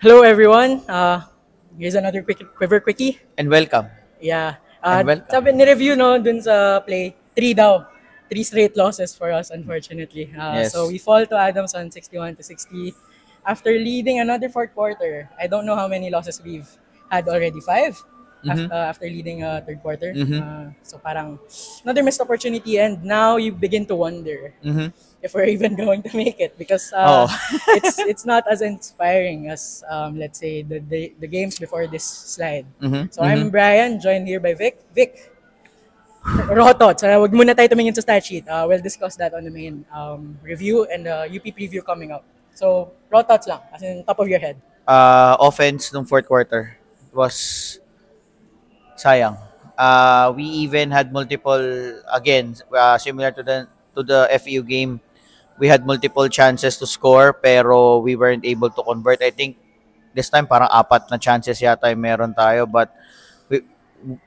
Hello, everyone. Here's another quiver quickie. And welcome. Yeah. And welcome. Sabi ni-review no dun sa play, three daw. Three straight losses for us, unfortunately. So Yes. we fall to Adamson 61 to 60 after leading another fourth quarter. I don't know how many losses we've had already. Five after leading third quarter. So parang another missed opportunity, and now you begin to wonder if we're even going to make it because Oh. it's not as inspiring as let's say the games before this slide. So I'm Brian, joined here by Vic. Vic, raw thoughts. Wag muna tayo tumingin sa stat sheet. We'll discuss that on the main review and UP preview coming up. So raw thoughts lang, as in top of your head. Offense nung fourth quarter was sayang. We even had multiple, again, similar to the FEU game. We had multiple chances to score pero we weren't able to convert. I think this time parang apat na chances yata yung meron tayo, but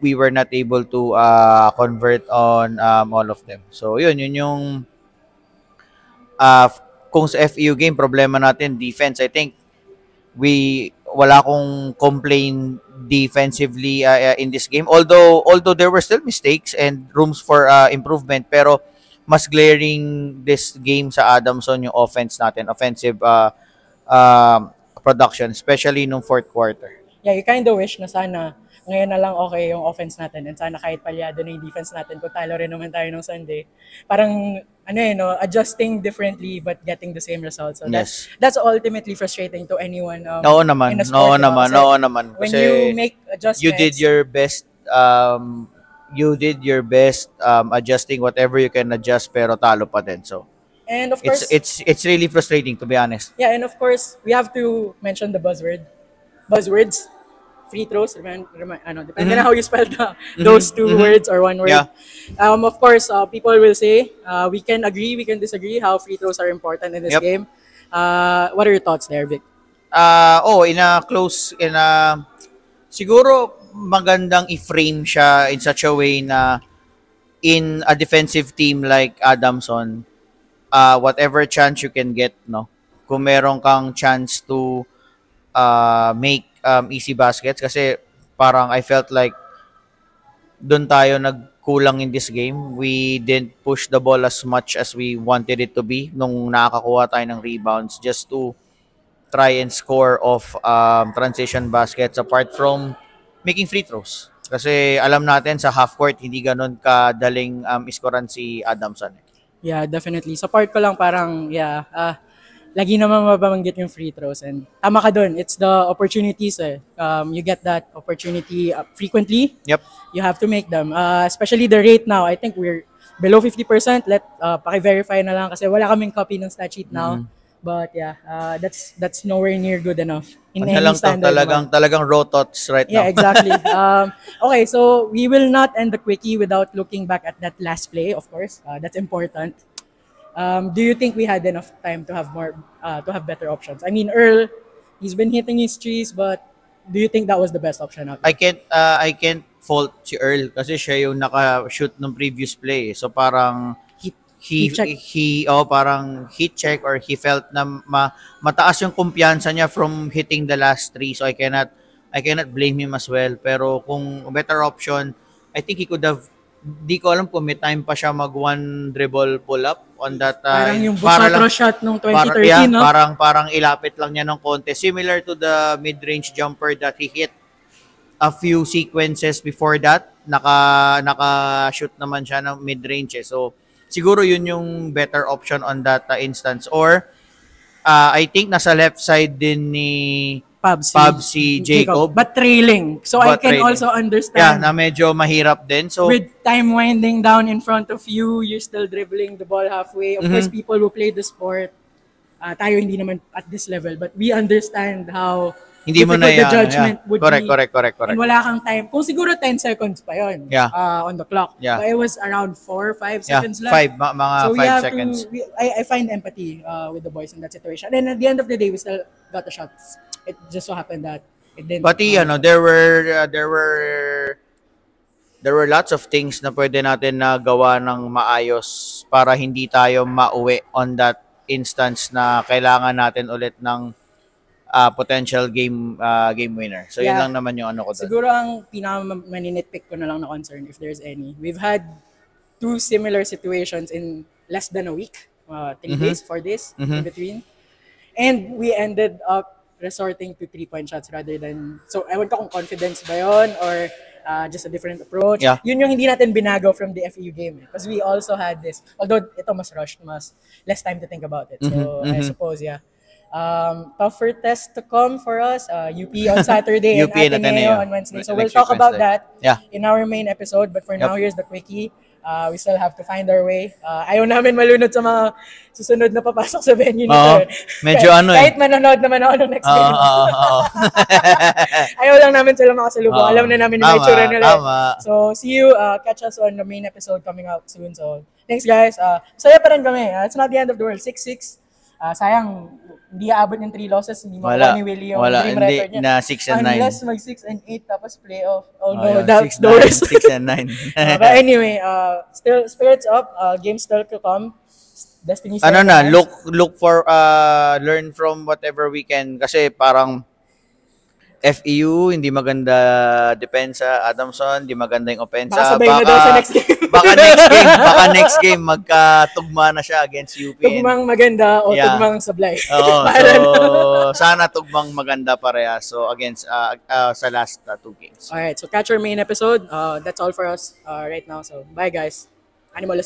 we were not able to convert on all of them. So yun yung kung sa FEU game problema natin defense. I think wala akong complain defensively in this game, although there were still mistakes and rooms for improvement, pero mas glaring this game sa Adamson yung offensive production, especially nung fourth quarter. Yeah, you kind of wish na sana ngayon na lang okay yung offense natin and sana kahit palyado na yung defense natin kung talo rin naman tayo ng Sunday. Parang adjusting differently but getting the same results. So that's ultimately frustrating to anyone Oo naman. in a sport. Oo naman. When Kasi you make adjustments, you did your best adjusting whatever you can adjust, pero talo pa din. So and of course it's really frustrating, to be honest. Yeah, and of course we have to mention the buzzwords. Free throws, depende na how you spell those two words or one word. Yeah. Of course, people will say, we can agree, we can disagree how free throws are important in this game. What are your thoughts there, Vic? Siguro magandang i-frame siya in such a way na in a defensive team like Adamson, whatever chance you can get, no? Kung meron kang chance to make easy baskets, kasi parang I felt like doon tayo nagkulang in this game. We didn't push the ball as much as we wanted it to be nung nakakakuha tayo ng rebounds just to try and score off transition baskets apart from making free throws. Kasi alam natin sa half court hindi ganun kadaling iskoran si Adamson. Yeah, definitely. Sa part ko lang parang lagi naman mababanggit yung free throws, and tama ka dun. It's the opportunities you get that opportunity frequently. Yep. You have to make them. Especially the rate now. I think we're below 50%. Paki-verify na lang kasi wala kaming copy ng stat sheet now. But yeah, that's nowhere near good enough in any standard. Talagang raw thoughts right now. Yeah, exactly. Okay, so we will not end the quickie without looking back at that last play, of course. That's important. Do you think we had enough time to have better options? I mean, Earl, he's been hitting his trees, but do you think that was the best option out there? I can't fault si Earl kasi siya yung naka-shoot ng previous play. So parang parang heat check, or he felt na mataas yung kumpiyansa niya from hitting the last three. So I cannot blame him as well. Pero kung better option, I think he could have. Di ko alam kung may time pa siya mag one dribble pull up on that time. Parang yung Busatro shot nung 2013, no? Parang ilapit lang niya ng konti. Similar to the mid-range jumper that he hit a few sequences before that. Naka-shoot naman siya ng mid-range. So, siguro yun yung better option on that instance. Or, I think nasa left side din ni si Jacob. But trailing. So I can also understand. Yeah, na medyo mahirap din. So with time winding down in front of you, you're still dribbling the ball halfway. Of course, people who play the sport, tayo hindi naman at this level, but we understand how hindi mo na the judgment would correct, be. Correct. And wala kang time. Kung siguro 10 seconds pa yun on the clock. Yeah. But it was around 4 or 5 seconds left. Mga so 5 seconds. I find empathy with the boys in that situation. And at the end of the day, we still got the shots. It just so happened that it didn't. But there were lots of things na pwede natin na gawa ng maayos para hindi tayo mauwi on that instance na kailangan natin ulit ng potential game winner. So yun Yeah. lang naman yung ano ko doon. Siguro ang pinaka-maninitpick ko na lang na concern, if there's any, we've had 2 similar situations in less than a week. 3 days, 4 days in between. And we ended up resorting to 3-point shots rather than, so ewan ko kung confidence ba yun or just a different approach. Yeah. Yun yung hindi natin binagaw from the FEU game. Because we also had this, although ito mas rushed, mas less time to think about it. So I suppose, yeah. Tougher test to come for us. UP on Saturday UP and and Ateneo Ateneo on Wednesday. So next we'll talk week, about Wednesday. that Yeah. in our main episode. But for now, Yep. here's the quickie. We still have to find our way. Ayaw namin malunod sa mga susunod na papasok sa venue nito. Oo. Medyo ano eh. Kahit manonood naman ako ng next game. Ayaw lang namin sila makasalubong. Oo. Alam na namin yung Tama, itsura nila. tama. So, see you. Catch us on the main episode coming out soon. So, thanks guys. Saya pa rin kami. It's not the end of the world. 6-6. Sayang, hindi aabot ng 3 losses. Hindi makuha ni Willie yung dream Hindi, record niya. na 6 and 9. Unless mag 6 and 8 tapos playoff. Oh no, Ayun, that's 6, the worst. 6 and 9. But anyway, still spirits up. Games still to come. Destiny. Ano na, look for learn from whatever we can kasi parang FEU, hindi maganda depensa, Adamson, hindi maganda yung opensa. Baka sabay na daw sa next game. baka next game magkatugma na siya against UP. Tugmang maganda o Yeah. tugmang sablay. Oo, so sana tugmang maganda pareha. So against sa last 2 games. Alright, so catch our main episode. That's all for us right now. So bye guys. Animal